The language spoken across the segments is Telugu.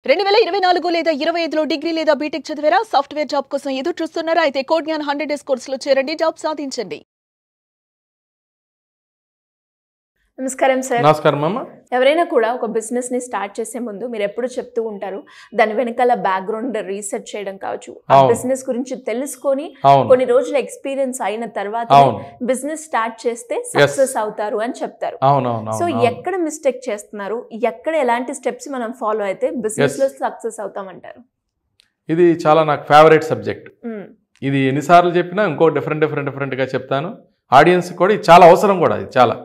2024 లేదా 25లో డిగ్రీ లేదా బీటెక్ చదివారా? సాఫ్ట్వేర్ జాబ్ కోసం ఎదురు చూస్తున్నారా? అయితే కోడ్ జ్ఞాన్ 100 డేస్ కోర్సులో చేరండి, జాబ్ సాధించండి. నమస్కారం సార్. నమస్కారం అమ్మ. ఎవరైనా కూడా ఒక బిజినెస్ని స్టార్ట్ చేసే ముందు మీరు ఎప్పుడు చెప్తూ ఉంటారు, దాని వెనకాల బ్యాక్గ్రౌండ్ రీసెర్చ్ చేయడం కావచ్చు, ఆ బిజినెస్ గురించి తెలుసుకొని కొన్ని రోజుల ఎక్స్పీరియన్స్ అయిన తర్వాత బిజినెస్ స్టార్ట్ చేస్తే సక్సెస్ అవుతారు అని చెప్తారు. సో ఎక్కడ మిస్టేక్ చేస్తున్నారు, ఎక్కడ ఎలాంటి స్టెప్స్ మనం ఫాలో అయితే బిజినెస్ లో సక్సెస్ అవుతామంటారు? ఇది చాలా నాకు ఫేవరెట్ సబ్జెక్ట్. ఇది ఎన్నిసార్లు చెప్పినా ఇంకో డిఫరెంట్గా చెప్తాను. ఆడియన్స్ కూడా ఇది చాలా అవసరం కూడా. ఇది చాలా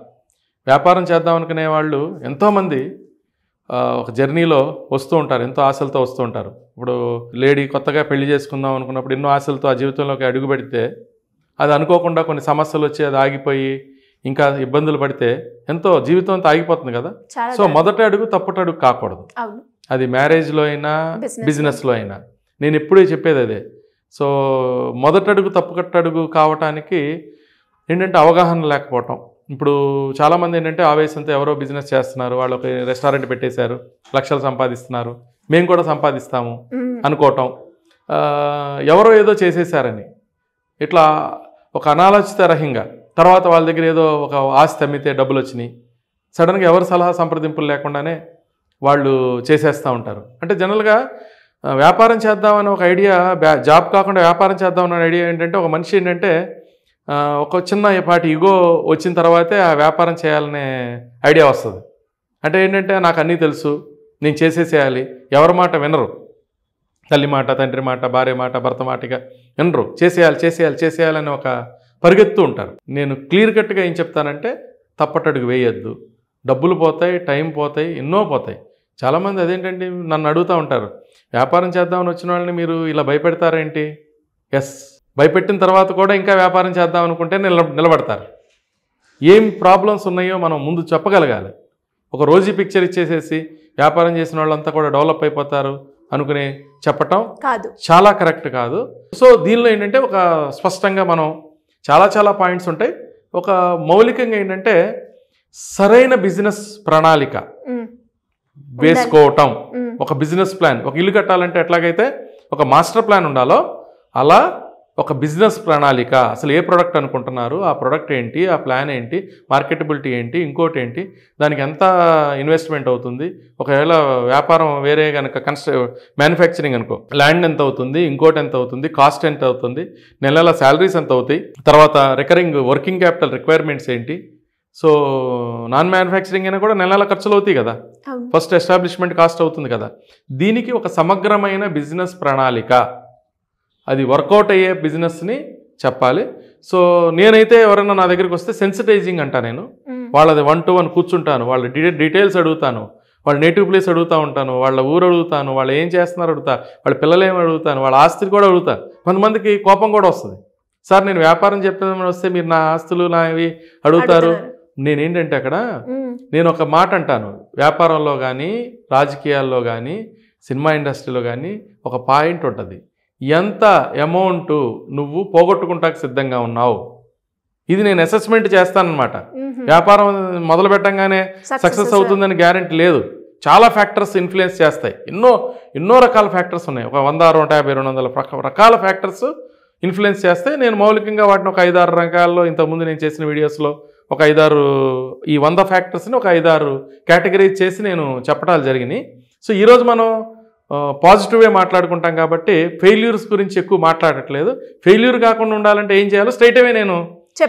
వ్యాపారం చేద్దాం అనుకునే వాళ్ళు ఎంతోమంది ఒక జర్నీలో వస్తూ ఉంటారు, ఎంతో ఆశలతో వస్తూ ఉంటారు. ఇప్పుడు లేడీ కొత్తగా పెళ్లి చేసుకుందాం అనుకున్నప్పుడు ఎన్నో ఆశలతో ఆ జీవితంలోకి అడుగు పెడితే అది అనుకోకుండా కొన్ని సమస్యలు వచ్చి అది ఆగిపోయి ఇంకా ఇబ్బందులు పడితే ఎంతో జీవితం అంతా ఆగిపోతుంది కదా. సో మొదటి అడుగు తప్పటి అడుగు కాకూడదు. అది మ్యారేజ్లో అయినా బిజినెస్లో అయినా నేను ఎప్పుడూ చెప్పేది అదే. సో మొదటి అడుగు తప్పకట్టడుగు కావటానికి ఏంటంటే అవగాహన లేకపోవటం. ఇప్పుడు చాలామంది ఏంటంటే ఆవేశంతో ఎవరో బిజినెస్ చేస్తున్నారు, వాళ్ళు ఒక రెస్టారెంట్ పెట్టేశారు, లక్షలు సంపాదిస్తున్నారు, మేము కూడా సంపాదిస్తాము అనుకోవటం, ఎవరో ఏదో చేసేసారని ఇట్లా ఒక అనాలోచితరహింగా తర్వాత వాళ్ళ దగ్గర ఏదో ఒక ఆస్తి అమ్మితే డబ్బులు వచ్చినాయి, సడన్గా ఎవరి సలహా సంప్రదింపులు లేకుండానే వాళ్ళు చేసేస్తూ ఉంటారు. అంటే జనరల్గా వ్యాపారం చేద్దామని ఒక ఐడియా, జాబ్ కాకుండా వ్యాపారం చేద్దామన్న ఐడియా ఏంటంటే ఒక మనిషి ఏంటంటే ఒక చిన్నపాటి ఇగో వచ్చిన తర్వాతే ఆ వ్యాపారం చేయాలనే ఐడియా వస్తుంది. అంటే ఏంటంటే నాకు అన్నీ తెలుసు, నేను చేసేసేయాలి, ఎవరి మాట వినరు, తల్లి మాట, తండ్రి మాట, భార్య మాట, భర్త మాటగా వినరు, చేసేయాలని ఒక పరిగెత్తు ఉంటారు. నేను క్లియర్ కట్గా ఏం చెప్తానంటే తప్పటడుగు వేయొద్దు. డబ్బులు పోతాయి, టైం పోతాయి, ఎన్నో పోతాయి. చాలామంది అదేంటంటే నన్ను అడుగుతూ ఉంటారు, వ్యాపారం చేద్దామని వచ్చిన వాళ్ళని మీరు ఇలా భయపెడతారేంటి? ఎస్, భయపెట్టిన తర్వాత కూడా ఇంకా వ్యాపారం చేద్దాం అనుకుంటే నిలబడతారు. ఏం ప్రాబ్లమ్స్ ఉన్నాయో మనం ముందు చెప్పగలగాలి. ఒక రోజీ పిక్చర్ ఇచ్చేసేసి వ్యాపారం చేసిన వాళ్ళంతా కూడా డెవలప్ అయిపోతారు అనుకునే చెప్పటం చాలా కరెక్ట్ కాదు. సో దీనిలో ఏంటంటే ఒక స్పష్టంగా మనం చాలా పాయింట్స్ ఉంటాయి. ఒక మౌలికంగా ఏంటంటే సరైన బిజినెస్ ప్రణాళిక వేసుకోవటం, ఒక బిజినెస్ ప్లాన్. ఒక ఇల్లు కట్టాలంటే ఎట్లాగైతే ఒక మాస్టర్ ప్లాన్ ఉండాలో అలా ఒక బిజినెస్ ప్రణాళిక. అసలు ఏ ప్రోడక్ట్ అనుకుంటున్నారు, ఆ ప్రోడక్ట్ ఏంటి, ఆ ప్లాన్ ఏంటి, మార్కెటబిలిటీ ఏంటి, ఇంకోటి ఏంటి, దానికి ఎంత ఇన్వెస్ట్మెంట్ అవుతుంది, ఒకవేళ వ్యాపారం వేరే కనుక మ్యానుఫ్యాక్చరింగ్ అనుకో, ల్యాండ్ ఎంత అవుతుంది, ఇంకోటి ఎంత అవుతుంది, కాస్ట్ ఎంత అవుతుంది, నెలల శాలరీస్ ఎంత అవుతాయి, తర్వాత రికరింగ్ వర్కింగ్ క్యాపిటల్ రిక్వైర్మెంట్స్ ఏంటి. సో నాన్ మ్యానుఫ్యాక్చరింగ్ అయినా కూడా నెలల ఖర్చులు అవుతాయి కదా, ఫస్ట్ ఎస్టాబ్లిష్మెంట్ కాస్ట్ అవుతుంది కదా. దీనికి ఒక సమగ్రమైన బిజినెస్ ప్రణాళిక, అది వర్కౌట్ అయ్యే బిజినెస్ని చెప్పాలి. సో నేనైతే ఎవరైనా నా దగ్గరికి వస్తే సెన్సిటైజింగ్ అంటా. నేను వాళ్ళది 1 to 1 కూర్చుంటాను, వాళ్ళ డీటెయిల్స్ అడుగుతాను, వాళ్ళ నేటివ్ ప్లేస్ అడుగుతూ ఉంటాను, వాళ్ళ ఊరు అడుగుతాను, వాళ్ళు ఏం చేస్తున్నారు అడుగుతా, వాళ్ళ పిల్లలు ఏమి అడుగుతాను, వాళ్ళ ఆస్తిని కూడా అడుగుతాను. కొంతమందికి కోపం కూడా వస్తుంది, సార్ నేను వ్యాపారం చెప్తామని వస్తే మీరు నా ఆస్తులు నావి అడుగుతారు. నేనేంటంటే అక్కడ నేను ఒక మాట అంటాను, వ్యాపారంలో కానీ రాజకీయాల్లో కానీ సినిమా ఇండస్ట్రీలో కానీ ఒక పాయింట్ ఉంటుంది, ఎంత అమౌంట్ నువ్వు పోగొట్టుకుంటానికి సిద్ధంగా ఉన్నావు. ఇది నేను అసెస్మెంట్ చేస్తానన్నమాట. వ్యాపారం మొదలు పెట్టంగానే సక్సెస్ అవుతుందని గ్యారెంటీ లేదు. చాలా ఫ్యాక్టర్స్ ఇన్ఫ్లుయెన్స్ చేస్తాయి, ఎన్నో రకాల ఫ్యాక్టర్స్ ఉన్నాయి. ఒక 100, 150, 200 రకాల ఫ్యాక్టర్స్ ఇన్ఫ్లుయెన్స్ చేస్తే నేను మౌలికంగా వాటిని ఒక 5-6 రకాల్లో ఇంతకుముందు నేను చేసిన వీడియోస్లో ఒక 5-6 ఈ 100 ఫ్యాక్టర్స్ని ఒక 5-6 కేటగిరీస్ చేసి నేను చెప్పడాలు జరిగినాయి. సో ఈరోజు మనం పాజిటివ్వే మాట్లాడుకుంటాం కాబట్టి ఫెయిల్యూర్స్ గురించి ఎక్కువ మాట్లాడట్లేదు. ఫెయిల్యూర్ కాకుండా ఉండాలంటే ఏం చేయాలో స్ట్రైట్ అవే నేను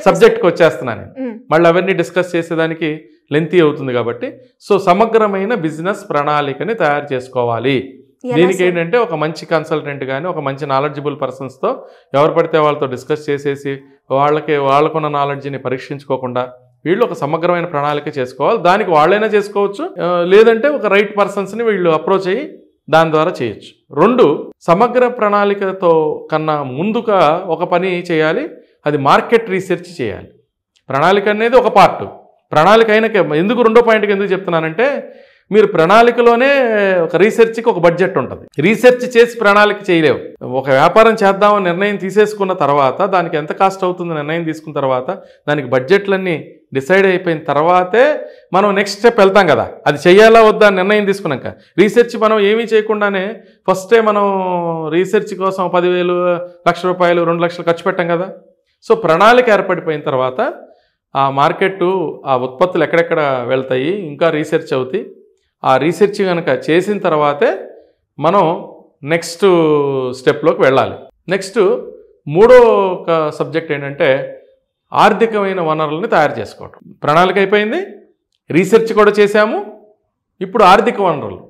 సబ్జెక్ట్కి వచ్చేస్తున్నాను. మళ్ళీ అవన్నీ డిస్కస్ చేసేదానికి లెంతీ అవుతుంది కాబట్టి సో సమగ్రమైన బిజినెస్ ప్రణాళికని తయారు చేసుకోవాలి. దీనికి ఏంటంటే ఒక మంచి కన్సల్టెంట్ కానీ ఒక మంచి నాలెడ్జబుల్ పర్సన్స్తో ఎవరు పడితే వాళ్ళతో డిస్కస్ చేసేసి వాళ్ళకున్న నాలెడ్జ్ని పరీక్షించుకోకుండా వీళ్ళు ఒక సమగ్రమైన ప్రణాళిక చేసుకోవాలి. దానికి వాళ్ళైనా చేసుకోవచ్చు, లేదంటే ఒక రైట్ పర్సన్స్ని వీళ్ళు అప్రోచ్ అయ్యి దాని ద్వారా చేయొచ్చు. 2 సమగ్ర ప్రణాళికతో కన్నా ముందుగా ఒక పని చేయాలి, అది మార్కెట్ రీసెర్చ్ చేయాలి. ప్రణాళిక అనేది ఒక పార్ట్. ప్రణాళిక అయినాక ఎందుకు 2వ పాయింట్కి ఎందుకు చెప్తున్నానంటే మీరు ప్రణాళికలోనే ఒక రీసెర్చ్కి ఒక బడ్జెట్ ఉంటుంది. రీసెర్చ్ చేసి ప్రణాళిక చేయలేవు. ఒక వ్యాపారం చేద్దామని నిర్ణయం తీసేసుకున్న తర్వాత దానికి ఎంత కాస్ట్ అవుతుందో నిర్ణయం తీసుకున్న తర్వాత దానికి బడ్జెట్లన్నీ డిసైడ్ అయిపోయిన తర్వాతే మనం నెక్స్ట్ స్టెప్ వెళ్తాం కదా. అది చేయాలా వద్దా నిర్ణయం తీసుకున్నాక. రీసెర్చ్ మనం ఏమీ చేయకుండానే ఫస్టే మనం రీసెర్చ్ కోసం 10,000, ₹1,00,000, 2,00,000 ఖర్చు పెట్టాం కదా. సో ప్రణాళిక ఏర్పడిపోయిన తర్వాత ఆ మార్కెట్, ఆ ఉత్పత్తులు ఎక్కడెక్కడ వెళ్తాయి, ఇంకా రీసెర్చ్ అవుతాయి. ఆ రీసెర్చ్ కనుక చేసిన తర్వాతే మనం నెక్స్ట్ స్టెప్లోకి వెళ్ళాలి. నెక్స్ట్ మూడో సబ్జెక్ట్ ఏంటంటే ఆర్థికమైన వనరులని తయారు చేసుకోవటం. ప్రణాళిక అయిపోయింది, రీసెర్చ్ కూడా చేశాము, ఇప్పుడు ఆర్థిక వనరులు.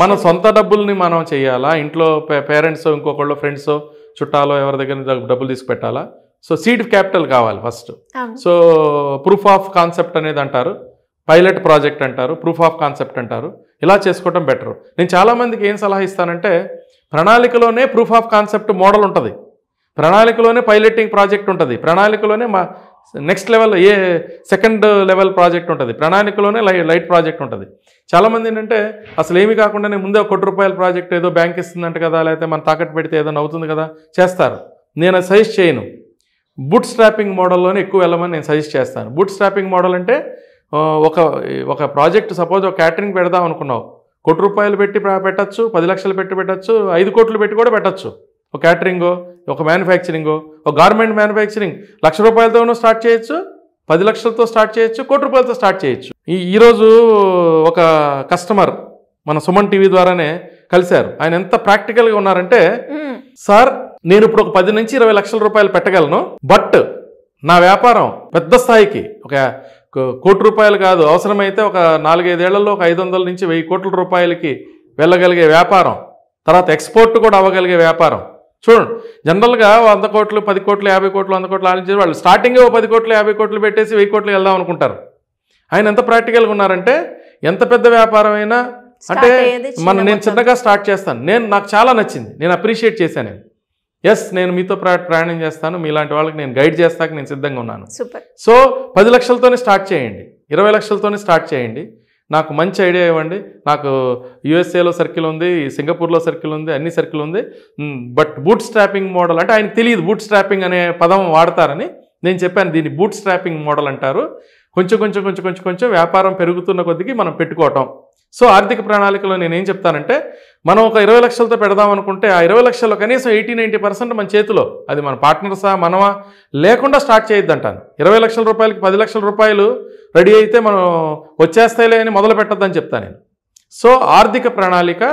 మన సొంత డబ్బుల్ని మనం చేయాలా, ఇంట్లో పేరెంట్స్, ఇంకొకళ్ళు, ఫ్రెండ్స్, చుట్టాలో ఎవరి దగ్గర డబ్బులు తీసుకు పెట్టాలా. సో సీడ్ క్యాపిటల్ కావాలి first. So proof of concept అనేది అంటారు, పైలట్ ప్రాజెక్ట్ అంటారు, ప్రూఫ్ ఆఫ్ కాన్సెప్ట్ అంటారు. ఇలా చేసుకోవటం బెటర్. నేను చాలామందికి ఏం సలహా ఇస్తానంటే ప్రణాళికలోనే ప్రూఫ్ ఆఫ్ కాన్సెప్ట్ మోడల్ ఉంటుంది, ప్రణాళికలోనే పైలటింగ్ ప్రాజెక్ట్ ఉంటుంది, ప్రణాళికలోనే next level second level project ఉంటుంది, ప్రణాళికలోనే లైట్ ప్రాజెక్ట్ ఉంటుంది. చాలామంది ఏంటంటే అసలు ఏమి కాకుండానే ముందే ₹1,00,00,000 ప్రాజెక్ట్ ఏదో బ్యాంక్ ఇస్తుందంట కదా, లేకపోతే మనం తాకట్టు పెడితే ఏదైనా అవుతుంది కదా చేస్తారు. నేను సజెస్ట్ చేయను. బూట్ స్ట్రాపింగ్ మోడల్లోనే ఎక్కువ వెళ్ళమని నేను సజెస్ట్ చేస్తాను. బూట్ స్ట్రాపింగ్ మోడల్ అంటే ఒక ప్రాజెక్ట్, సపోజ్ ఒక క్యాటరింగ్ పెడదాం అనుకున్నావు, ₹1,00,00,000 పెట్టి పెట్టచ్చు, 10 లక్షలు పెట్టి పెట్టచ్చు, 5 కోట్లు పెట్టి కూడా పెట్టచ్చు. ఒక క్యాటరింగో, ఒక మ్యానుఫ్యాక్చరింగో, ఒక గార్మెంట్ మ్యానుఫ్యాక్చరింగ్ ₹1,00,000తోనూ స్టార్ట్ చేయొచ్చు, 10 లక్షలతో స్టార్ట్ చేయొచ్చు, ₹1,00,00,000తో స్టార్ట్ చేయొచ్చు. ఈరోజు ఒక కస్టమర్ మన సుమన్ టీవీ ద్వారానే కలిశారు. ఆయన ఎంత ప్రాక్టికల్గా ఉన్నారంటే, సార్ నేను ఇప్పుడు ఒక 10 నుంచి 20 లక్షల రూపాయలు పెట్టగలను, బట్ నా వ్యాపారం పెద్ద స్థాయికి ఒక ₹1,00,00,000 కాదు, అవసరమైతే ఒక 4-5 ఏళ్లలో ఒక 500 నుంచి 1000 కోట్ల రూపాయలకి వెళ్ళగలిగే వ్యాపారం, తర్వాత ఎక్స్పోర్ట్ కూడా అవ్వగలిగే వ్యాపారం. చూడండి, జనరల్గా 100 కోట్లు, 10 కోట్లు, 50 కోట్లు, 100 కోట్లు ఆలోచించి వాళ్ళు స్టార్టింగే 10 కోట్లు, 50 కోట్లు పెట్టేసి 1000 కోట్లు వెళ్దాం అనుకుంటారు. ఆయన ఎంత ప్రాక్టికల్గా ఉన్నారంటే, ఎంత పెద్ద వ్యాపారం అయినా అంటే నేను చిన్నగా స్టార్ట్ చేస్తాను, నాకు చాలా నచ్చింది, నేను అప్రిషియేట్ చేశాను. నేను మీతో ప్రయాణం చేస్తాను, మీలాంటి వాళ్ళకి నేను గైడ్ చేస్తాక నేను సిద్ధంగా ఉన్నాను. సో 10 లక్షలతోనే స్టార్ట్ చేయండి, 20 లక్షలతోనే స్టార్ట్ చేయండి, నాకు మంచి ఐడియా ఇవ్వండి. నాకు యూఎస్ఏలో సర్కిల్ ఉంది, సింగపూర్లో సర్కిల్ ఉంది, అన్ని సర్కిల్ ఉంది. బట్ బూట్ స్ట్రాపింగ్ మోడల్ అంటే ఆయనకు తెలియదు బూట్ స్ట్రాపింగ్ అనే పదం వాడతారని నేను చెప్పాను. దీన్ని బూట్ స్ట్రాపింగ్ మోడల్ అంటారు. కొంచెం వ్యాపారం పెరుగుతున్న కొద్దికి మనం పెట్టుకోవటం. సో ఆర్థిక ప్రణాళికలో నేనేం చెప్తానంటే, మనం ఒక 20 లక్షలతో పెడదాం అనుకుంటే ఆ 20 లక్షల్లో కనీసం 80-90% మన చేతిలో, అది మన పార్ట్నర్సా మనమా లేకుండా స్టార్ట్ చేయొద్దు అంటాను. 20 లక్షల రూపాయలకి 10 లక్షల రూపాయలు రెడీ అయితే మనం వచ్చేస్తాయిలే అని మొదలు పెట్టద్దని చెప్తాను నేను. సో ఆర్థిక ప్రణాళిక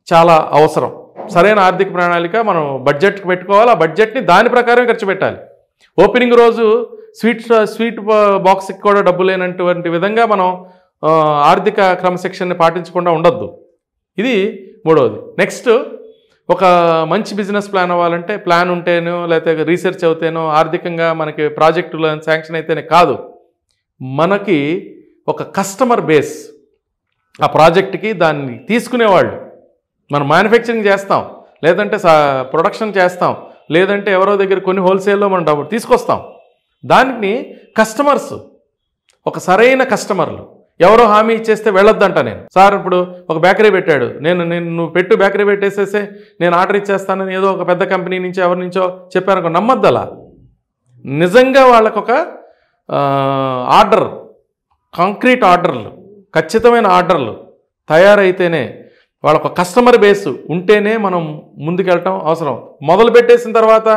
చాలా అవసరం. సరైన ఆర్థిక ప్రణాళిక మనం బడ్జెట్కి పెట్టుకోవాలి, ఆ బడ్జెట్ని దాని ప్రకారం ఖర్చు పెట్టాలి. ఓపెనింగ్ రోజు స్వీట్ బాక్స్కి కూడా డబ్బు లేనటువంటి విధంగా మనం ఆర్థిక క్రమశిక్షణని పాటించకుండా ఉండొద్దు. ఇది మూడవది. నెక్స్ట్, ఒక మంచి బిజినెస్ ప్లాన్ అవ్వాలంటే ప్లాన్ ఉంటేనో లేకపోతే రీసెర్చ్ అవుతేనో ఆర్థికంగా మనకి ప్రాజెక్టులు శాంక్షన్ అయితేనే కాదు, మనకి ఒక కస్టమర్ బేస్, ఆ ప్రాజెక్ట్కి దాన్ని తీసుకునేవాళ్ళు, మనం మ్యానుఫ్యాక్చరింగ్ చేస్తాం, లేదంటే ప్రొడక్షన్ చేస్తాం, లేదంటే ఎవరో దగ్గర కొన్ని హోల్సేల్లో మనం డబ్బు తీసుకొస్తాం. దానికి కస్టమర్స్, ఒక సరైన కస్టమర్లు, ఎవరో హామీ ఇచ్చేస్తే వెళ్ళొద్దంట నేను. సార్ ఇప్పుడు ఒక బేకరీ పెట్టాడు, నువ్వు పెట్టు బేకరీ పెట్టేసేసే నేను ఆర్డర్ ఇచ్చేస్తానని ఏదో ఒక పెద్ద కంపెనీ నుంచి ఎవరి నుంచో చెప్పారనుకో, నమ్మద్దలా. నిజంగా వాళ్ళకొక ఆర్డర్, కాంక్రీట్ ఆర్డర్లు, ఖచ్చితమైన ఆర్డర్లు తయారైతేనే, వాళ్ళొక కస్టమర్ బేస్ ఉంటేనే మనం ముందుకెళ్ళటం అవసరం. మొదలు పెట్టేసిన తర్వాత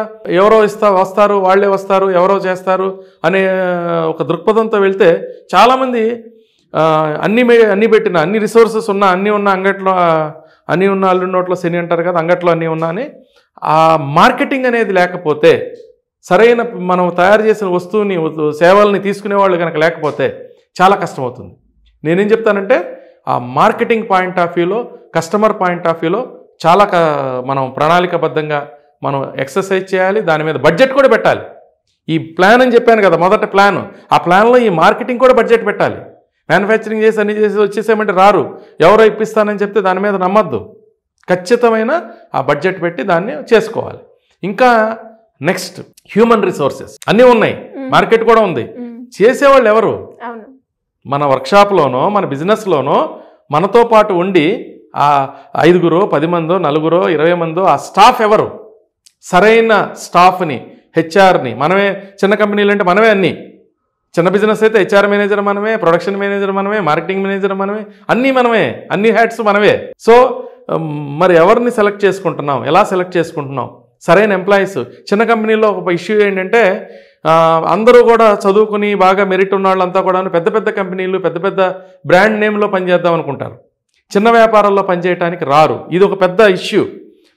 ఎవరో వస్తారు, వాళ్ళే వస్తారు, ఎవరో చేస్తారు అనే ఒక దృక్పథంతో వెళ్తే చాలామంది అన్నీ పెట్టిన, అన్ని రిసోర్సెస్ ఉన్నా, అన్నీ ఉన్న అంగట్లో, అన్నీ ఉన్న అల్లు నోట్లో శని అంటారు కదా, అంగట్లో అన్నీ ఉన్నా అని ఆ మార్కెటింగ్ అనేది లేకపోతే, సరైన మనం తయారు చేసిన వస్తువుని సేవల్ని తీసుకునే వాళ్ళు కనుక లేకపోతే చాలా కష్టమవుతుంది. నేనేం చెప్తానంటే, ఆ మార్కెటింగ్ పాయింట్ ఆఫ్ వ్యూలో, కస్టమర్ పాయింట్ ఆఫ్ వ్యూలో చాలా మనం ప్రణాళికబద్ధంగా మనం ఎక్సర్సైజ్ చేయాలి. దాని మీద బడ్జెట్ కూడా పెట్టాలి. ఈ ప్లాన్ అని చెప్పాను కదా, మొదట ప్లాన్, ఆ ప్లాన్లో ఈ మార్కెటింగ్ కూడా బడ్జెట్ పెట్టాలి. మ్యానుఫ్యాక్చరింగ్ చేసి అన్ని చేసి వచ్చేసామంటే రారు, ఎవరో ఇప్పిస్తానని చెప్తే దాని మీద నమ్మద్దు. ఖచ్చితమైన ఆ బడ్జెట్ పెట్టి దాన్ని చేసుకోవాలి. ఇంకా నెక్స్ట్, హ్యూమన్ రిసోర్సెస్ అన్నీ ఉన్నాయి, మార్కెట్ కూడా ఉంది. చేసేవాళ్ళు ఎవరు? మన వర్క్షాప్లోనో మన బిజినెస్లోనో మనతో పాటు ఉండి ఆ 5గురో 10 మందో 4గురో 20 మందో ఆ స్టాఫ్ ఎవరు, సరైన స్టాఫ్ని హెచ్ఆర్ని మనమే, చిన్న కంపెనీలు అంటే మనమే, అన్నీ చిన్న బిజినెస్ అయితే హెచ్ఆర్ మేనేజర్ మనమే, ప్రొడక్షన్ మేనేజర్ మనమే, మార్కెటింగ్ మేనేజర్ మనమే, అన్నీ మనమే, అన్ని హ్యాట్స్ మనమే. సో మరి ఎవరిని సెలెక్ట్ చేసుకుంటున్నాం, ఎలా సెలెక్ట్ చేసుకుంటున్నాం, సరైన ఎంప్లాయీస్. చిన్న కంపెనీలో ఒక ఇష్యూ ఏంటంటే అందరూ కూడా చదువుకుని బాగా మెరిట్ ఉన్న వాళ్ళంతా కూడా పెద్ద పెద్ద కంపెనీలు పెద్ద పెద్ద బ్రాండ్ నేమ్లో పనిచేద్దాం అనుకుంటారు, చిన్న వ్యాపారాల్లో పనిచేయడానికి రారు. ఇది ఒక పెద్ద ఇష్యూ.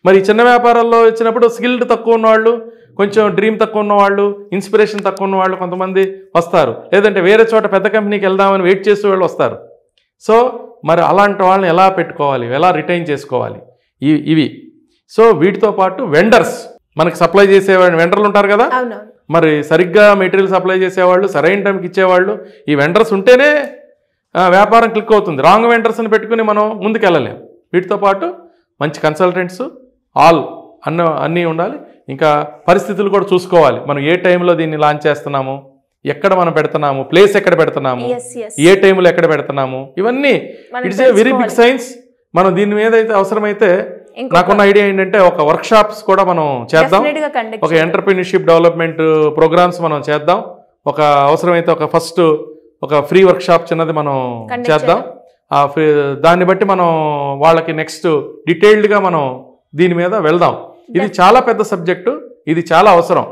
మరి చిన్న వ్యాపారాల్లో వచ్చినప్పుడు స్కిల్డ్ తక్కువ ఉన్నవాళ్ళు, కొంచెం డ్రీమ్ తక్కువ ఉన్నవాళ్ళు, ఇన్స్పిరేషన్ తక్కువ ఉన్నవాళ్ళు కొంతమంది వస్తారు, లేదంటే వేరే చోట పెద్ద కంపెనీకి వెళ్దామని వెయిట్ చేసే వాళ్ళు వస్తారు. సో మరి అలాంటి వాళ్ళని ఎలా పెట్టుకోవాలి, ఎలా రిటైన్ చేసుకోవాలి, ఇవి. సో వీటితో పాటు వెండర్స్, మనకి సప్లై చేసే వెండర్లు ఉంటారు కదా, మరి సరిగ్గా మెటీరియల్ సప్లై చేసేవాళ్ళు, సరైన టైంకి ఇచ్చేవాళ్ళు, ఈ వెండర్స్ ఉంటేనే వ్యాపారం క్లిక్ అవుతుంది. రాంగ్ వెండర్స్ని పెట్టుకుని మనం ముందుకెళ్ళలేం. వీటితో పాటు మంచి కన్సల్టెంట్స్ అన్నీ ఉండాలి. ఇంకా పరిస్థితులు కూడా చూసుకోవాలి, మనం ఏ టైంలో దీన్ని లాంచ్ చేస్తున్నాము, ఎక్కడ మనం పెడుతున్నాము, ప్లేస్ ఎక్కడ పెడుతున్నాము, ఏ టైంలో ఎక్కడ పెడుతున్నాము, ఇవన్నీ it's a very big science. మనం దీని మీద అయితే అవసరమైతే నాకున్న ఐడియా ఏంటంటే ఒక వర్క్షాప్స్ కూడా మనం చేద్దాం, ఒక ఎంటర్‌ప్రెన్యూర్‌షిప్ డెవలప్మెంట్ ప్రోగ్రామ్స్ మనం చేద్దాం, ఒక అవసరమైతే ఒక ఫస్ట్ ఒక ఫ్రీ వర్క్షాప్ చిన్నది మనం చేద్దాం. దాన్ని బట్టి మనం వాళ్ళకి నెక్స్ట్ డీటెయిల్డ్గా మనం దీని మీద వెళ్దాం. ఇది చాలా పెద్ద సబ్జెక్టు, ఇది చాలా అవసరం.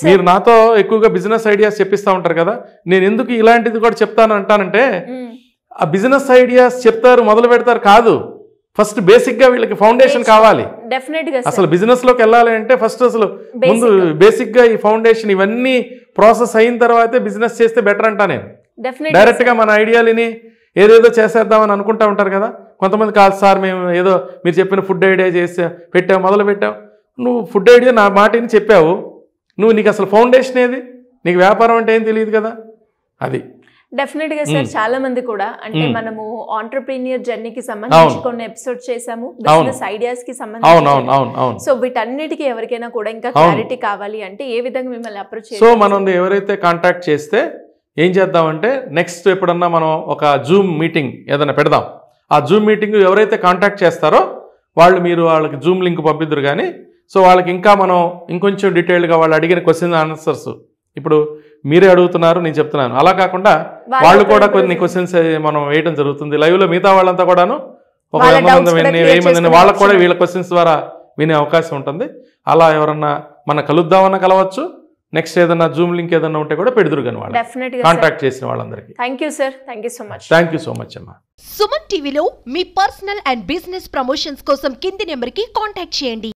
మీరు నాతో ఎక్కువగా బిజినెస్ ఐడియాస్ చెప్పిస్తూ ఉంటారు కదా, నేను ఎందుకు ఇలాంటిది కూడా చెప్తాను అంటానంటే ఆ బిజినెస్ ఐడియాస్ చెప్తారు, మొదలు పెడతారు కాదు, ఫస్ట్ బేసిక్ గా వీళ్ళకి ఫౌండేషన్ కావాలి. అసలు బిజినెస్ లోకి వెళ్ళాలి అంటే ఫస్ట్ అసలు ముందు బేసిక్ గా ఈ ఫౌండేషన్ ఇవన్నీ ప్రాసెస్ అయిన తర్వాతే బిజినెస్ చేస్తే బెటర్ అంటా నేను. డైరెక్ట్ గా మన ఐడియాలని ఏదేదో చేసేద్దామని అనుకుంటా ఉంటారు కదా కొంతమంది. కాదు సార్, మేము ఏదో మీరు చెప్పిన ఫుడ్ ఐడియా చేసి మొదలు పెట్టావు, నువ్వు ఫుడ్ ఐడియా నా మాటని చెప్పావు, నీకు అసలు ఫౌండేషన్ ఏది, నీకు వ్యాపారం అంటే ఏం తెలియదు కదా. అది డెఫినెట్ గా సార్, చాలా మంది కూడా అంటే మనము ఆంటర్‌ప్రెన్యూర్ జర్నీకి సంబంధించి కొన్ని ఎపిసోడ్స్ చేసాము, బిజినెస్ ఐడియాస్ కి సంబంధించి. సో వీటన్నిటికీ ఎవరికైనా కూడా ఇంకా క్లారిటీ కావాలి అంటే ఏ విధంగా మిమ్మల్ని అప్రోచ్ చేయాలి? సో మనం ఎవరైతే కాంటాక్ట్ చేస్తే ఏం చేద్దామంటే నెక్స్ట్ ఎప్పుడన్నా మనం ఒక జూమ్ మీటింగ్ ఏదైనా పెడదాం. ఆ జూమ్ మీటింగ్ ఎవరైతే కాంటాక్ట్ చేస్తారో మీరు వాళ్ళకి జూమ్ లింక్ పంపిద్దరు కానీ, సో వాళ్ళకి ఇంకా మనం ఇంకొంచెం డీటెయిల్డ్గా వాళ్ళు అడిగిన క్వశ్చన్ ఆన్సర్స్ ఇప్పుడు మీరే అడుగుతున్నారు, నేను చెప్తున్నాను, అలా కాకుండా వాళ్ళు కూడా కొన్ని క్వశ్చన్స్ మనం వేయడం జరుగుతుంది లైవ్లో. మిగతా వాళ్ళంతా కూడాను ఒక 1000 మందిని వాళ్ళకు కూడా వీళ్ళ క్వశ్చన్స్ ద్వారా వినే అవకాశం ఉంటుంది. అలా ఎవరన్నా మన కలుద్దామన్నా కలవచ్చు, నెక్స్ట్ ఏదన్నా జూమ్ లింక్ ఏదన్నా ఉంటే కూడా పెడుదురు కానీ వాళ్ళు కాంటాక్ట్ చేసిన వాళ్ళందరికీ. Thank you sir, thank you so much. Thank you so much అమ్మా. సుమన్ టీవీలో మీ పర్సనల్ అండ్ బిజినెస్ ప్రమోషన్స్ కోసం కింది నెంబర్కి కాంటాక్ట్ చేయండి.